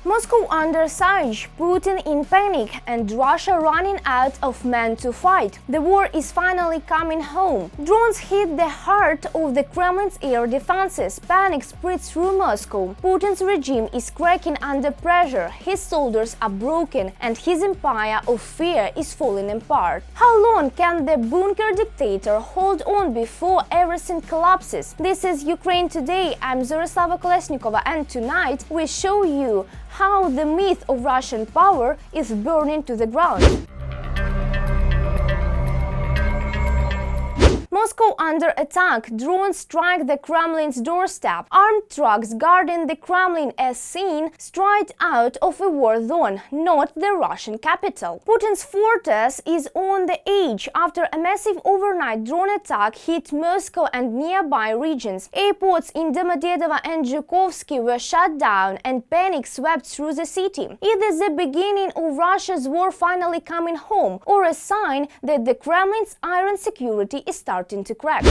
Moscow under siege, Putin in panic, and Russia running out of men to fight. The war is finally coming home. Drones hit the heart of the Kremlin's air defenses. Panic spreads through Moscow. Putin's regime is cracking under pressure. His soldiers are broken, and his empire of fear is falling apart. How long can the bunker dictator hold on before everything collapses? This is Ukraine Today. I'm Zorislava Kolesnikova, and tonight we show you how the myth of Russian power is burning to the ground. Moscow under attack. Drones strike the Kremlin's doorstep. Armed trucks guarding the Kremlin as seen straight out of a war zone, not the Russian capital. Putin's fortress is on the edge after a massive overnight drone attack hit Moscow and nearby regions. Airports in Domodedovo and Zhukovsky were shut down and panic swept through the city. It is the beginning of Russia's war finally coming home, or a sign that the Kremlin's iron security is starting to crack.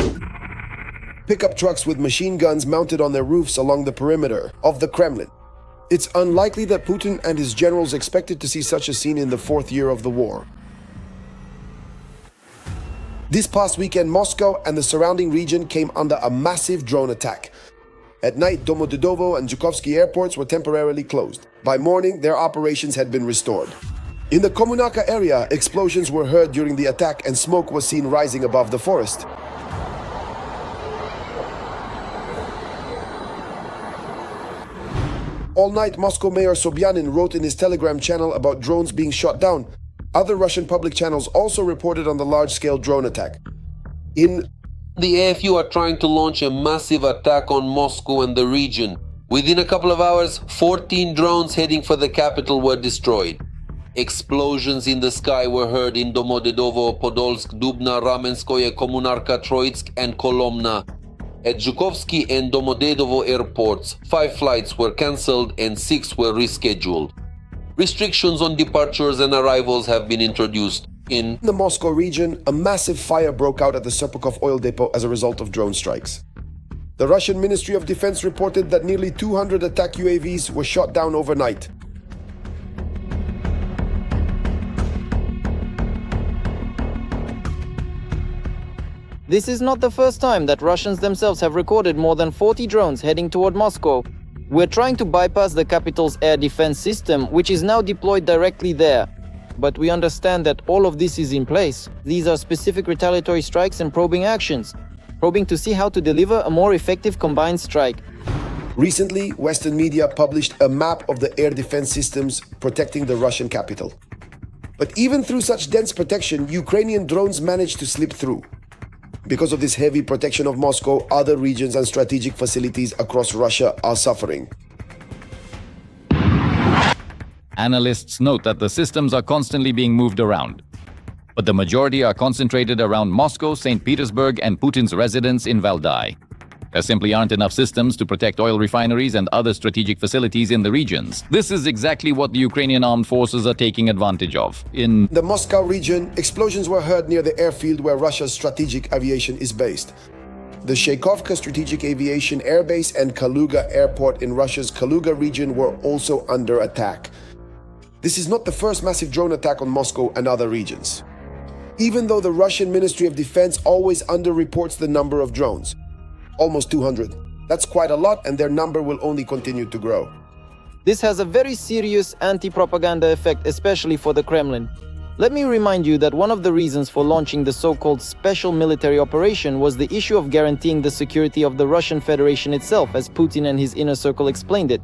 Pickup trucks with machine guns mounted on their roofs along the perimeter of the Kremlin. It's unlikely that Putin and his generals expected to see such a scene in the fourth year of the war. This past weekend, Moscow and the surrounding region came under a massive drone attack. At night, Domodedovo and Zhukovsky airports were temporarily closed. By morning, their operations had been restored. In the Kommunaka area, explosions were heard during the attack and smoke was seen rising above the forest. All night, Moscow Mayor Sobyanin wrote in his Telegram channel about drones being shot down. Other Russian public channels also reported on the large-scale drone attack. The AFU are trying to launch a massive attack on Moscow and the region. Within a couple of hours, 14 drones heading for the capital were destroyed. Explosions in the sky were heard in Domodedovo, Podolsk, Dubna, Ramenskoye, Kommunarka, Troitsk and Kolomna. At Zhukovsky and Domodedovo airports, 5 flights were cancelled and 6 were rescheduled. Restrictions on departures and arrivals have been introduced. In the Moscow region, a massive fire broke out at the Serpukhov oil depot as a result of drone strikes. The Russian Ministry of Defense reported that nearly 200 attack UAVs were shot down overnight. This is not the first time that Russians themselves have recorded more than 40 drones heading toward Moscow. We're trying to bypass the capital's air defense system, which is now deployed directly there. But we understand that all of this is in place. These are specific retaliatory strikes and probing actions, probing to see how to deliver a more effective combined strike. Recently, Western media published a map of the air defense systems protecting the Russian capital. But even through such dense protection, Ukrainian drones managed to slip through. Because of this heavy protection of Moscow, other regions and strategic facilities across Russia are suffering. Analysts note that the systems are constantly being moved around, but the majority are concentrated around Moscow, St. Petersburg, and Putin's residence in Valdai. There simply aren't enough systems to protect oil refineries and other strategic facilities in the regions. This is exactly what the Ukrainian armed forces are taking advantage of. In the Moscow region, explosions were heard near the airfield where Russia's strategic aviation is based. The Sheikovka Strategic Aviation Air Base and Kaluga Airport in Russia's Kaluga region were also under attack. This is not the first massive drone attack on Moscow and other regions. Even though the Russian Ministry of Defense always underreports the number of drones. Almost 200. That's quite a lot, and their number will only continue to grow. This has a very serious anti-propaganda effect, especially for the Kremlin. Let me remind you that one of the reasons for launching the so-called special military operation was the issue of guaranteeing the security of the Russian Federation itself, as Putin and his inner circle explained it.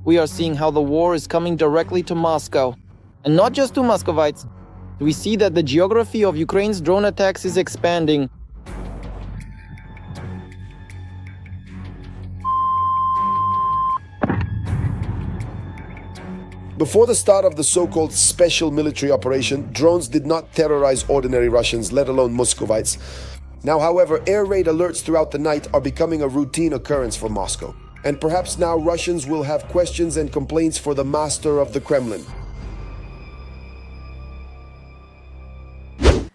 We are seeing how the war is coming directly to Moscow. And not just to Muscovites. We see that the geography of Ukraine's drone attacks is expanding. Before the start of the so-called special military operation, drones did not terrorize ordinary Russians, let alone Muscovites. Now, however, air raid alerts throughout the night are becoming a routine occurrence for Moscow. And perhaps now Russians will have questions and complaints for the master of the Kremlin.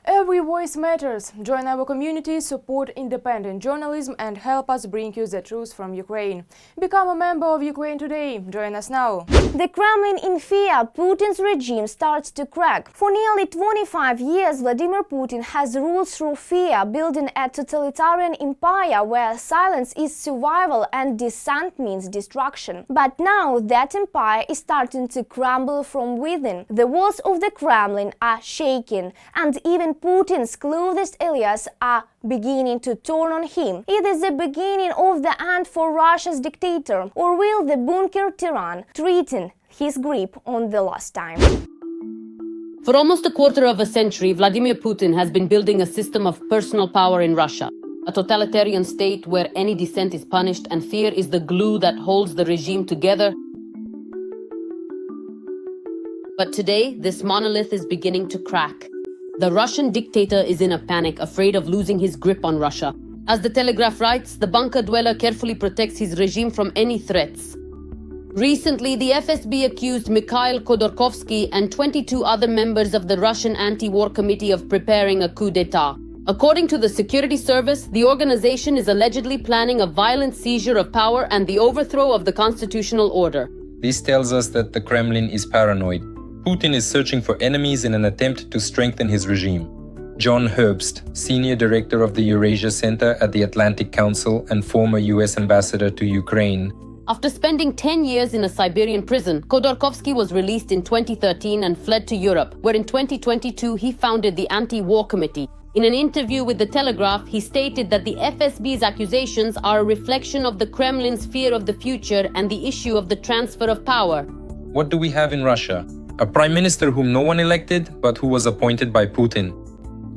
Every voice voice matters. Join our community, support independent journalism and help us bring you the truth from Ukraine. Become a member of Ukraine today. Join us now. The Kremlin in fear, Putin's regime starts to crack. For nearly 25 years, Vladimir Putin has ruled through fear, building a totalitarian empire where silence is survival and dissent means destruction. But now that empire is starting to crumble from within. The walls of the Kremlin are shaking, and even Putin's closest allies are beginning to turn on him. It is the beginning of the end for Russia's dictator, or will the bunker tyrann tighten his grip on the last time? For almost a quarter of a century, Vladimir Putin has been building a system of personal power in Russia, a totalitarian state where any dissent is punished and fear is the glue that holds the regime together. But today, this monolith is beginning to crack. The Russian dictator is in a panic, afraid of losing his grip on Russia. As the Telegraph writes, the bunker dweller carefully protects his regime from any threats. Recently, the FSB accused Mikhail Khodorkovsky and 22 other members of the Russian anti-war committee of preparing a coup d'etat. According to the security service, the organization is allegedly planning a violent seizure of power and the overthrow of the constitutional order. This tells us that the Kremlin is paranoid. Putin is searching for enemies in an attempt to strengthen his regime. John Herbst, Senior Director of the Eurasia Center at the Atlantic Council and former US Ambassador to Ukraine. After spending 10 years in a Siberian prison, Khodorkovsky was released in 2013 and fled to Europe, where in 2022 he founded the Anti-War Committee. In an interview with The Telegraph, he stated that the FSB's accusations are a reflection of the Kremlin's fear of the future and the issue of the transfer of power. What do we have in Russia? A prime minister whom no one elected, but who was appointed by Putin.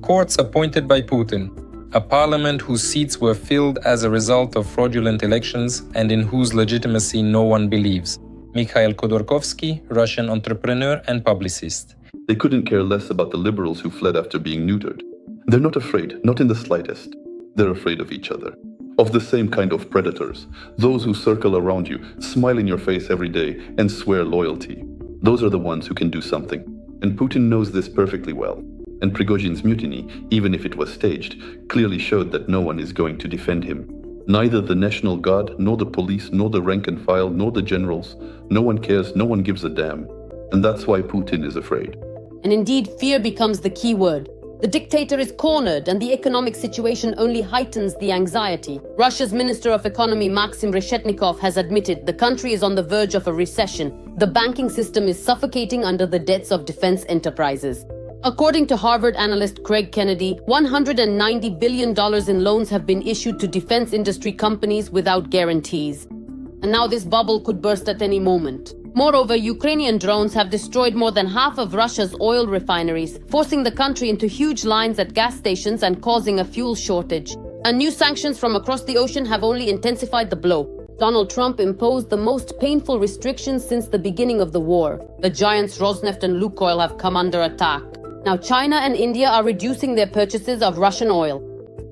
Courts appointed by Putin. A parliament whose seats were filled as a result of fraudulent elections and in whose legitimacy no one believes. Mikhail Khodorkovsky, Russian entrepreneur and publicist. They couldn't care less about the liberals who fled after being neutered. They're not afraid, not in the slightest. They're afraid of each other. Of the same kind of predators. Those who circle around you, smile in your face every day, and swear loyalty. Those are the ones who can do something. And Putin knows this perfectly well. And Prigozhin's mutiny, even if it was staged, clearly showed that no one is going to defend him. Neither the National Guard, nor the police, nor the rank and file, nor the generals. No one cares, no one gives a damn. And that's why Putin is afraid. And indeed, fear becomes the key word. The dictator is cornered and the economic situation only heightens the anxiety. Russia's Minister of Economy Maxim Reshetnikov has admitted the country is on the verge of a recession. The banking system is suffocating under the debts of defense enterprises. According to Harvard analyst Craig Kennedy, $190 billion in loans have been issued to defense industry companies without guarantees. And now this bubble could burst at any moment. Moreover, Ukrainian drones have destroyed more than half of Russia's oil refineries, forcing the country into huge lines at gas stations and causing a fuel shortage. And new sanctions from across the ocean have only intensified the blow. Donald Trump imposed the most painful restrictions since the beginning of the war. The giants Rosneft and Lukoil have come under attack. Now China and India are reducing their purchases of Russian oil.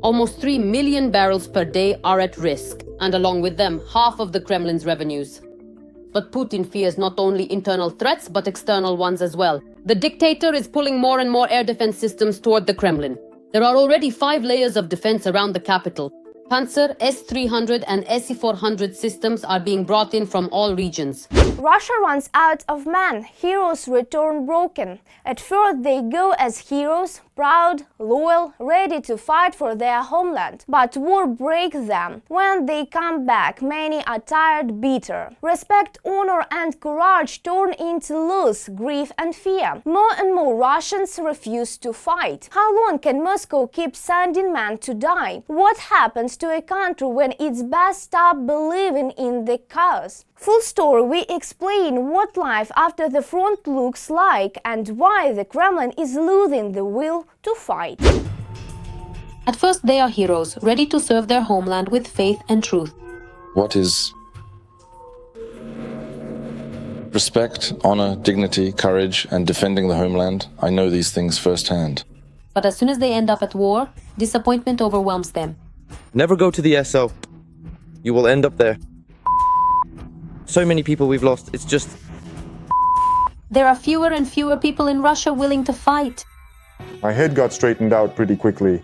Almost 3 million barrels per day are at risk, and along with them, half of the Kremlin's revenues. But Putin fears not only internal threats, but external ones as well. The dictator is pulling more and more air defense systems toward the Kremlin. There are already 5 layers of defense around the capital. Panzer, S-300 and SE-400 systems are being brought in from all regions. Russia runs out of men. Heroes return broken. At first they go as heroes, proud, loyal, ready to fight for their homeland. But war breaks them. When they come back, many are tired, bitter. Respect, honor and courage turn into loss, grief and fear. More and more Russians refuse to fight. How long can Moscow keep sending men to die? What happens to a country when it's best stop believing in the cause? Full story, we explain what life after the front looks like and why the Kremlin is losing the will to fight. At first they are heroes, ready to serve their homeland with faith and truth. What is respect, honor, dignity, courage, and defending the homeland? I know these things firsthand. But as soon as they end up at war, disappointment overwhelms them. Never go to the SO. You will end up there. So many people we've lost, it's just... There are fewer and fewer people in Russia willing to fight. My head got straightened out pretty quickly.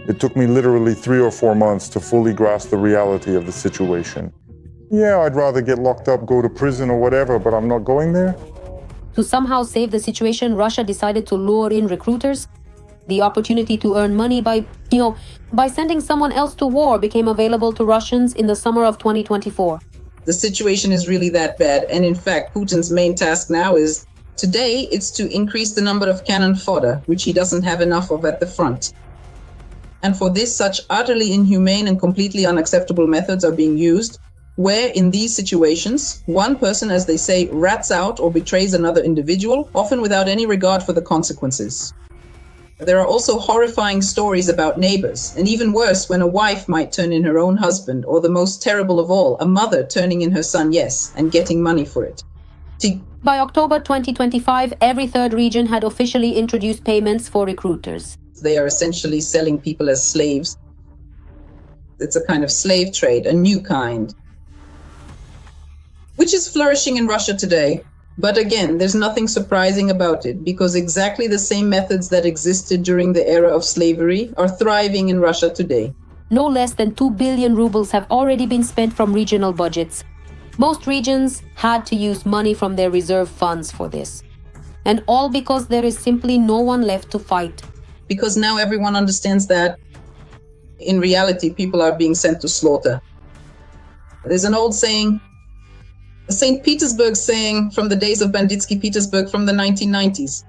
It took me literally 3 or 4 months to fully grasp the reality of the situation. Yeah, I'd rather get locked up, go to prison or whatever, but I'm not going there. To somehow save the situation, Russia decided to lure in recruiters. The opportunity to earn money by sending someone else to war became available to Russians in the summer of 2024. The situation is really that bad. And in fact, Putin's main task now is, today, it's to increase the number of cannon fodder, which he doesn't have enough of at the front. And for this, such utterly inhumane and completely unacceptable methods are being used, where in these situations, one person, as they say, rats out or betrays another individual, often without any regard for the consequences. There are also horrifying stories about neighbors, and even worse, when a wife might turn in her own husband, or the most terrible of all, a mother turning in her son, yes, and getting money for it. By October 2025, every third region had officially introduced payments for recruiters. They are essentially selling people as slaves. It's a kind of slave trade, a new kind, which is flourishing in Russia today. But again, there's nothing surprising about it, because exactly the same methods that existed during the era of slavery are thriving in Russia today. No less than 2 billion rubles have already been spent from regional budgets. Most regions had to use money from their reserve funds for this. And all because there is simply no one left to fight. Because now everyone understands that, in reality, people are being sent to slaughter. There's an old saying, St. Petersburg saying from the days of Banditsky Petersburg from the 1990s.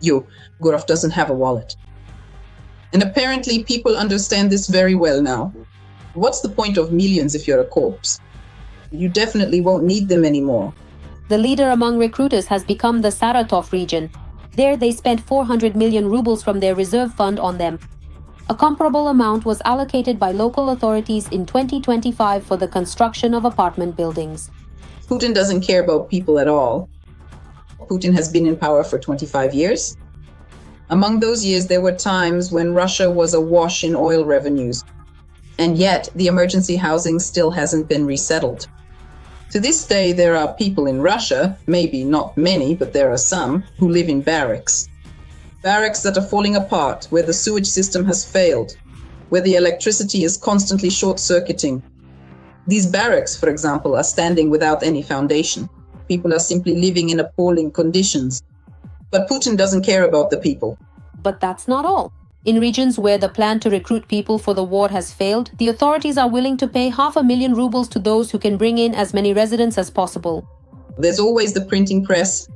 Yo, Gurov doesn't have a wallet. And apparently people understand this very well now. What's the point of millions if you're a corpse? You definitely won't need them anymore. The leader among recruiters has become the Saratov region. There they spent 400 million rubles from their reserve fund on them. A comparable amount was allocated by local authorities in 2025 for the construction of apartment buildings. Putin doesn't care about people at all. Putin has been in power for 25 years. Among those years, there were times when Russia was awash in oil revenues. And yet, the emergency housing still hasn't been resettled. To this day, there are people in Russia, maybe not many, but there are some, who live in barracks. Barracks that are falling apart, where the sewage system has failed, where the electricity is constantly short-circuiting. These barracks, for example, are standing without any foundation. People are simply living in appalling conditions. But Putin doesn't care about the people. But that's not all. In regions where the plan to recruit people for the war has failed, the authorities are willing to pay 500,000 rubles to those who can bring in as many residents as possible. There's always the printing press,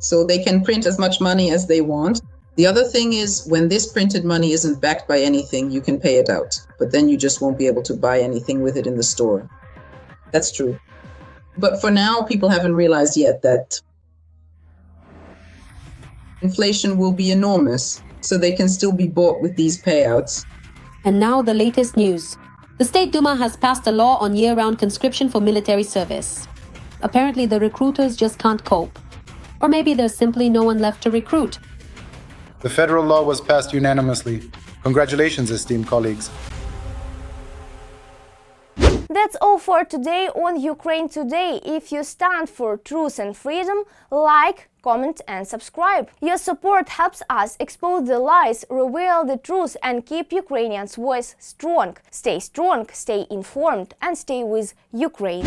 so they can print as much money as they want. The other thing is, when this printed money isn't backed by anything, you can pay it out. But then you just won't be able to buy anything with it in the store. That's true. But for now, people haven't realized yet that inflation will be enormous, so they can still be bought with these payouts. And now the latest news. The State Duma has passed a law on year-round conscription for military service. Apparently the recruiters just can't cope. Or maybe there's simply no one left to recruit. The federal law was passed unanimously. Congratulations, esteemed colleagues. That's all for today on Ukraine Today. If you stand for truth and freedom, like, comment and subscribe. Your support helps us expose the lies, reveal the truth and keep Ukrainians' voice strong. Stay informed and stay with Ukraine.